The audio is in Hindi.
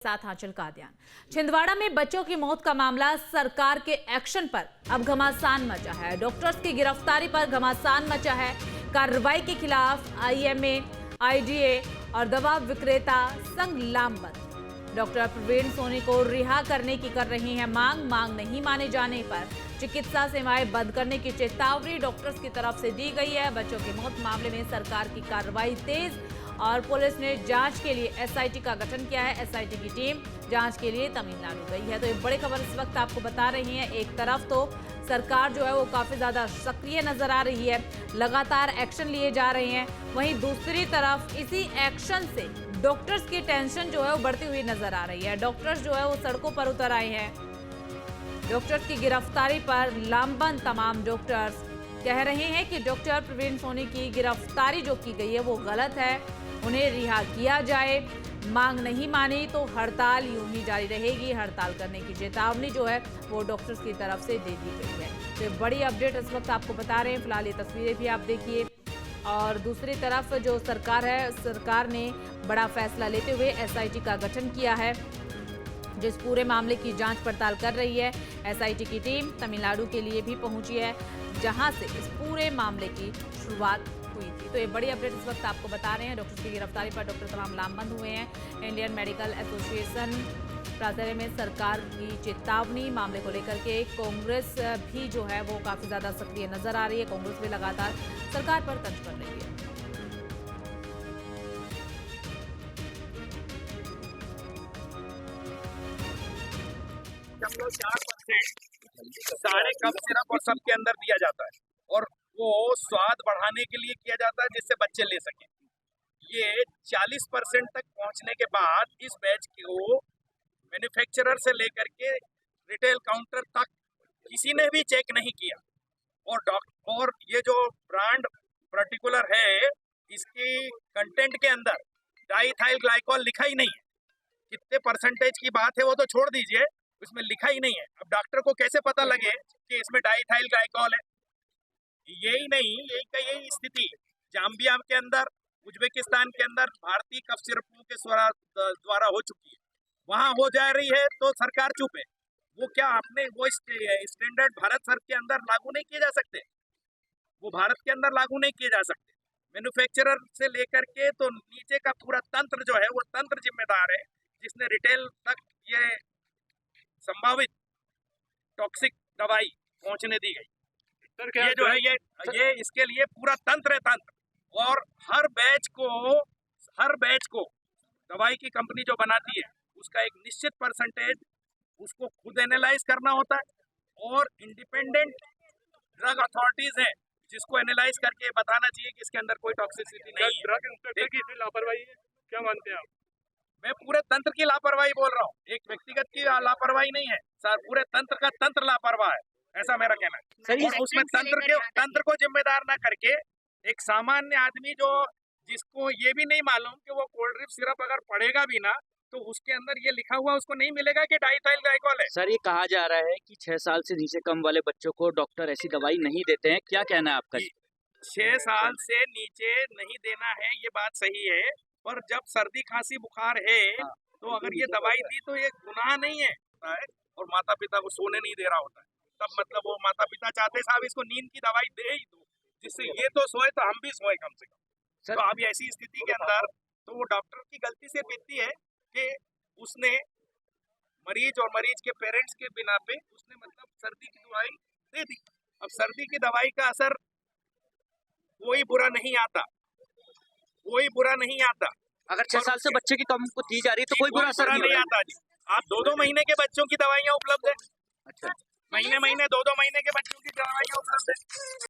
साथ हासिल कादियान। छिंदवाड़ा में बच्चों की मौत का मामला, सरकार के एक्शन पर अब घमासान मचा है। डॉक्टर्स की गिरफ्तारी पर घमासान मचा है। कार्रवाई के खिलाफ आईएमए, आईडीए और दवा विक्रेता संघ लामबंद। डॉक्टर प्रवीण सोनी को रिहा करने की कर रही है मांग नहीं माने जाने पर चिकित्सा सेवाएं बंद करने की चेतावनी डॉक्टर्स की तरफ से दी गई है। बच्चों की मौत मामले में सरकार की कार्रवाई तेज और पुलिस ने जांच के लिए एसआईटी का गठन किया है। एसआईटी की टीम जांच के लिए तमिलनाडु गई है। तो ये बड़ी खबर इस वक्त आपको बता रही है। एक तरफ तो सरकार जो है वो काफी ज्यादा सक्रिय नजर आ रही है, लगातार एक्शन लिए जा रहे हैं, वहीं दूसरी तरफ इसी एक्शन से डॉक्टर्स की टेंशन जो है वो बढ़ती हुई नजर आ रही है। डॉक्टर्स जो है वो सड़कों पर उतर आए हैं। डॉक्टर्स की गिरफ्तारी पर लामबंद तमाम डॉक्टर्स कह रहे हैं कि डॉक्टर प्रवीण सोनी की गिरफ्तारी जो की गई है वो गलत है, उन्हें रिहा किया जाए। मांग नहीं मानी तो हड़ताल यूं ही जारी रहेगी। हड़ताल करने की चेतावनी जो है वो डॉक्टर्स की तरफ से दे दी गई है। तो ये बड़ी अपडेट इस वक्त आपको बता रहे हैं। फिलहाल ये तस्वीरें भी आप देखिए। और दूसरी तरफ जो सरकार है, सरकार ने बड़ा फैसला लेते हुए एसआईटी का गठन किया है, जिस पूरे मामले की जांच पड़ताल कर रही है। एसआईटी की टीम तमिलनाडु के लिए भी पहुंची है, जहां से इस पूरे मामले की शुरुआत हुई थी। तो ये बड़ी अपडेट इस वक्त आपको बता रहे हैं। डॉक्टर्स की गिरफ्तारी पर डॉक्टर तमाम लामबंद हुए हैं। इंडियन मेडिकल एसोसिएशन प्राचार्य में सरकार की चेतावनी मामले को लेकर के कांग्रेस भी जो है वो काफी ज्यादा सक्रिय नजर आ रही है। कांग्रेस भी लगातार सरकार पर तंज कर रही है। सारे कप सिरप और सबके अंदर दिया जाता है और वो स्वाद बढ़ाने के लिए किया जाता है जिससे बच्चे ले सकें। ये 40% तक पहुंचने के बाद इस बैच को मैन्युफैक्चरर से लेकर के रिटेल काउंटर तक किसी ने भी चेक नहीं किया। और ये जो ब्रांड पर्टिकुलर है, इसकी कंटेंट के अंदर डाइथाइल ग्लाइकॉल लिखा ही नहीं है। कितने परसेंटेज की बात है वो तो छोड़ दीजिए, इसमें लिखा ही नहीं है। अब डॉक्टर को कैसे पता लगे कि इसमें डाइथाइल ग्लाइकॉल है? यही नहीं, यही स्थिति जाम्बिया के अंदर, उज्बेकिस्तान के अंदर भारतीय कफ सिरपों के द्वारा हो चुकी है। वहां हो जा रही है तो सरकार चुप है। वो क्या आपने वो स्टैंडर्ड भारत सर के अंदर लागू नहीं किए जा सकते? वो भारत के अंदर लागू नहीं किए जा सकते। मैन्युफैक्चरर से लेकर के तो नीचे का पूरा तंत्र जो है वो तंत्र जिम्मेदार है, जिसने रिटेल तक ये संभावित टॉक्सिक दवाई पहुंचने दी गई। ये जो है ये इसके लिए पूरा तंत्र है, तंत्र। और हर बैच को दवाई की कंपनी जो बनाती है उसका एक निश्चित परसेंटेज उसको खुद एनालाइज करना होता है और इंडिपेंडेंट ड्रग अथॉरिटीज हैं जिसको एनालाइज करके बताना चाहिए कि इसके अंदर कोई टॉक्सिसिटी नहीं है। ड्रग इंस्पेक्टर की लापरवाही है, क्या मानते हैं आप? मैं पूरे तंत्र की लापरवाही बोल रहा हूँ, एक व्यक्तिगत की लापरवाही नहीं है सर, पूरे तंत्र का तंत्र लापरवाह है, ऐसा मेरा कहना है। और उसमें तंत्र को जिम्मेदार ना करके एक सामान्य आदमी जो जिसको ये भी नहीं मालूम कि वो कोल्ड ड्रिप सिरप अगर पड़ेगा भी ना तो उसके अंदर ये लिखा हुआ उसको नहीं मिलेगा कि डाइथाइल ग्लाइकॉल है। सर, ये कहा जा रहा है कि 6 साल से नीचे कम वाले बच्चों को डॉक्टर ऐसी दवाई नहीं देते हैं, क्या कहना है आपका? 6 साल से नीचे नहीं देना है, ये बात सही है, पर जब सर्दी खांसी बुखार है तो अगर ये दवाई दी तो ये गुनाह नहीं है। और माता पिता को सोने नहीं दे रहा होता है, तब मतलब वो माता पिता चाहते साहब इसको नींद की दवाई दे ही दो, जिससे ये तो सोए तो हम भी सोए कम से कम। तो अब ऐसी स्थिति के अंदर तो वो डॉक्टर की गलती से बीतती है कि उसने मरीज और मरीज के पेरेंट्स के बिना पे उसने मतलब सर्दी की दवाई दे दी। अब सर्दी की दवाई का असर कोई बुरा नहीं आता, कोई बुरा नहीं आता। अगर 6 साल से बच्चे की कम को दी जा रही है तो कोई बुरा असर नहीं आता जी। आप 2-2 महीने के बच्चों की दवाइयाँ उपलब्ध है। अच्छा, महीने 2-2 महीने के बच्चों की दवाइयाँ उपलब्ध है।